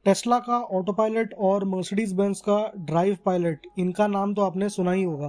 Tesla का auto pilot और Mercedes Benz का ड्राइव पायलट, इनका नाम तो आपने सुना ही होगा।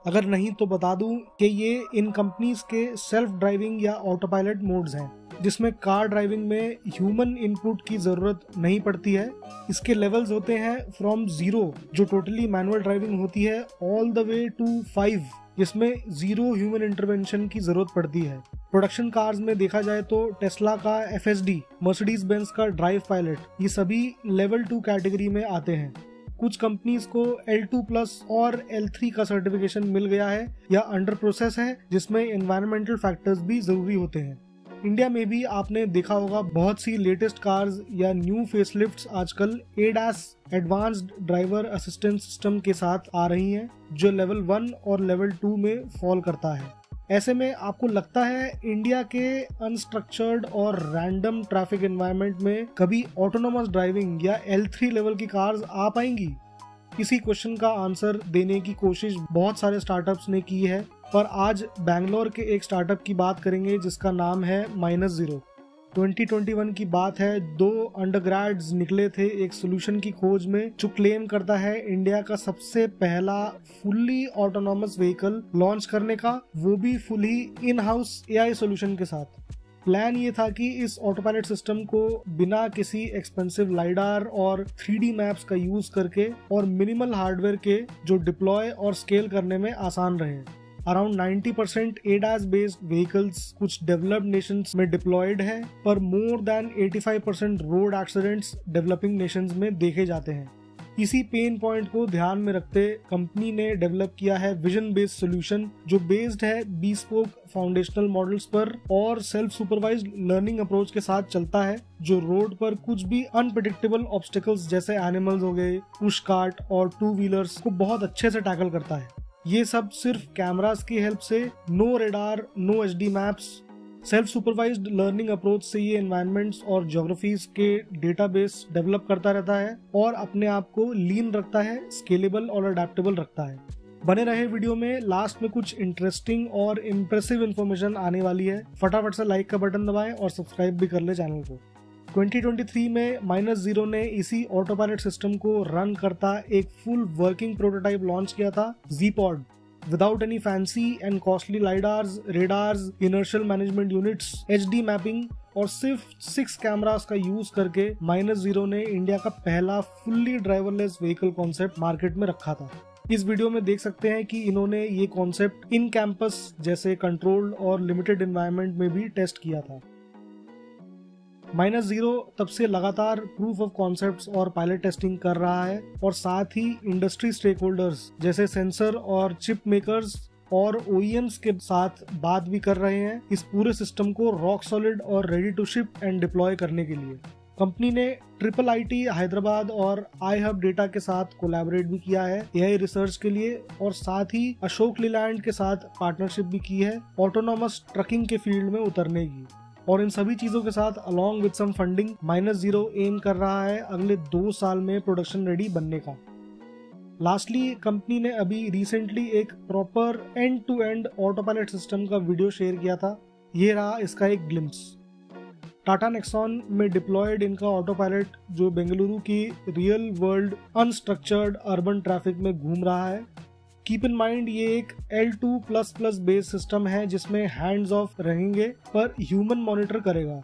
अगर नहीं तो बता दूं कि ये इन कंपनीज के सेल्फ ड्राइविंग या ऑटो पायलट मोड्स हैं, जिसमें कार ड्राइविंग में ह्यूमन इनपुट की जरूरत नहीं पड़ती है। इसके लेवल्स होते हैं फ्रॉम 0 जो टोटली मैनुअल ड्राइविंग होती है ऑल द वे टू 5 जिसमें 0 ह्यूमन इंटरवेंशन की जरूरत पड़ती है। प्रोडक्शन कार्स में देखा जाए तो टेस्ला का FSD, मर्सिडीज बेंज का ड्राइव पायलट, ये सभी लेवल 2 कैटेगरी में आते हैं। कुछ कंपनीज को L2+ और L3 का सर्टिफिकेशन मिल गया है या अंडर प्रोसेस है, जिसमें एनवायरमेंटल फैक्टर्स भी जरूरी होते हैं। इंडिया में भी आपने देखा होगा बहुत सी लेटेस्ट कार्स या न्यू फेसलिफ्ट्स आजकल ADAS advanced driver assistance system के साथ आ रही हैं, जो लेवल 1 और लेवल 2 में फॉल करता है। ऐसे में आपको लगता है इंडिया के अनस्ट्रक्चर्ड और रैंडम ट्रैफिक एनवायरनमेंट में कभी ऑटोनोमस ड्राइविंग या L3 लेवल की कार्स आ पाएंगी? इसी क्वेश्चन का आंसर देने की कोशिश बहुत सारे स्टार्टअप्स ने की है, पर आज बैंगलोर के एक स्टार्टअप की बात करेंगे जिसका नाम है -0। 2021 की बात है, 2 अंडरग्रेड्स निकले थे एक सोल्यूशन की खोज में जो क्लेम करता है इंडिया का सबसे पहला फुल्ली ऑटोनॉमस व्हीकल लॉन्च करने का, वो भी fully in house AI solution के साथ। प्लान ये था कि इस ऑटो पायलट सिस्टम को बिना किसी एक्सपेंसिव लाइडार और 3D मैप्स का यूज करके और मिनिमल हार्डवेयर के जो डिप्लॉय और स्केल करने में आसान रहे। अराउंड 90% ADAS बेस्ड व्हीकल्स कुछ डेवलप्ड नेशंस में डिप्लॉयड है, पर more than 85% road accidents developing Nations में देखे जाते हैं। इसी पेन पॉइंट को ध्यान में रखते कंपनी ने डेवलप किया है विजन बेस्ड सोल्यूशन, जो बेस्ड है bespoke फाउंडेशनल मॉडल्स पर और सेल्फ सुपरवाइज्ड लर्निंग अप्रोच के साथ चलता है, जो रोड पर कुछ भी अनप्रेडिक्टेबल ऑब्स्टिकल्स जैसे एनिमल्स हो गए, पुश कार्ट और 2 व्हीलर्स को बहुत अच्छे से टैकल करता है। ये सब सिर्फ कैमरास की हेल्प से, no radar, no HD maps, self supervised learning approach से ये एनवायरनमेंट्स और ज्योग्राफीज के डेटाबेस डेवलप करता रहता है और अपने आप को लीन रखता है, स्केलेबल और अडेप्टेबल रखता है। बने रहे वीडियो में, लास्ट में कुछ इंटरेस्टिंग और इम्प्रेसिव इन्फॉर्मेशन आने वाली है। फटाफट से लाइक का बटन दबाएं और सब्सक्राइब भी कर ले चैनल को। 2023 में -0 ने इसी ऑटो पायलट सिस्टम को रन करता एक फुल वर्किंग प्रोटोटाइप लॉन्च किया था, Z-Pod, without any fancy and costly lidars, radars, inertial management units, HD mapping और सिर्फ 6 कैमरास का यूज करके -0 ने इंडिया का पहला fully driverless vehicle concept market में रखा था। इस वीडियो में देख सकते हैं कि इन्होंने ये कॉन्सेप्ट इन कैंपस जैसे कंट्रोल्ड और लिमिटेड एनवायरनमेंट में भी टेस्ट किया था। -0 तब से लगातार प्रूफ ऑफ कॉन्सेप्ट्स और पायलट टेस्टिंग कर रहा है और साथ ही इंडस्ट्री स्टेक होल्डर्स जैसे सेंसर और चिप मेकर्स और OEMs के साथ बात भी कर रहे हैं इस पूरे सिस्टम को रॉक सॉलिड और ready to ship and deploy करने के लिए। कंपनी ने IIIT हैदराबाद और iHub डेटा के साथ कोलैबोरेट भी किया है AI रिसर्च के लिए, और साथ ही अशोक लीलैंड के साथ पार्टनरशिप भी की है ऑटोनॉमस ट्रकिंग के फील्ड में उतरने की। और इन सभी चीजों के साथ अलॉन्ग विद सम फंडिंग -0 एम कर रहा है अगले 2 साल में प्रोडक्शन रेडी बनने का। लास्टली, कंपनी ने अभी रिसेंटली एक proper end to end auto pilot system का वीडियो शेयर किया था। ये रहा इसका एक ग्लिम्स। टाटा नेक्सॉन में डिप्लॉयड इनका ऑटो पायलट जो बेंगलुरु की real world unstructured urban traffic में घूम रहा है। कीप इन माइंड, ये एक L2++ बेस सिस्टम है जिसमें हैंड्स ऑफ रहेंगे पर ह्यूमन मॉनिटर करेगा।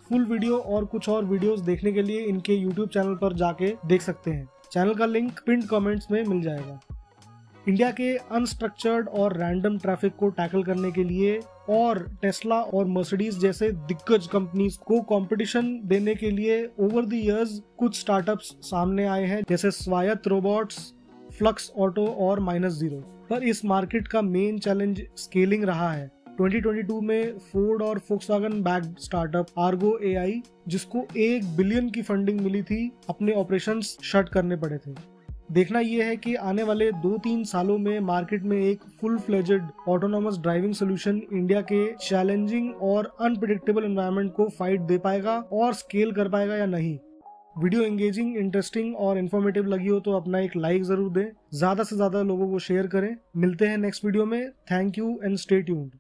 फुल वीडियो और कुछ और वीडियोस देखने के लिए इनके YouTube चैनल पर जाके देख सकते हैं। चैनल का लिंक पिन कमेंट्स में मिल जाएगा। इंडिया के अनस्ट्रक्चर्ड और रैंडम ट्रैफिक को टैकल करने के लिए और टेस्ला और मर्सिडीज जैसे दिग्गज कंपनीज को कंपटीशन देने के लिए ओवर द इयर्स कुछ स्टार्टअप्स सामने आए हैं, जैसे स्वायत्त रोबोट्स, फ्लक्स ऑटो और -0। पर इस मार्केट का मेन चैलेंज स्केलिंग रहा है। 2022 में फोर्ड और Volkswagen backed startup Ergo AI, जिसको 1 बिलियन की फंडिंग मिली थी, अपने ऑपरेशंस शट करने पड़े थे। देखना यह है कि आने वाले 2-3 सालों में मार्केट में एक full fledged autonomous driving solution India के चैलेंजिंग और अनप्रेडिक्टेबल एनवायरनमेंट को फाइट दे पाएगा और स्केल कर पाएगा या नहीं। वीडियो एंगेजिंग, इंटरेस्टिंग और इन्फॉर्मेटिव लगी हो तो अपना एक लाइक जरूर दें, ज्यादा से ज्यादा लोगों को शेयर करें। मिलते हैं नेक्स्ट वीडियो में। Thank you and stay tuned.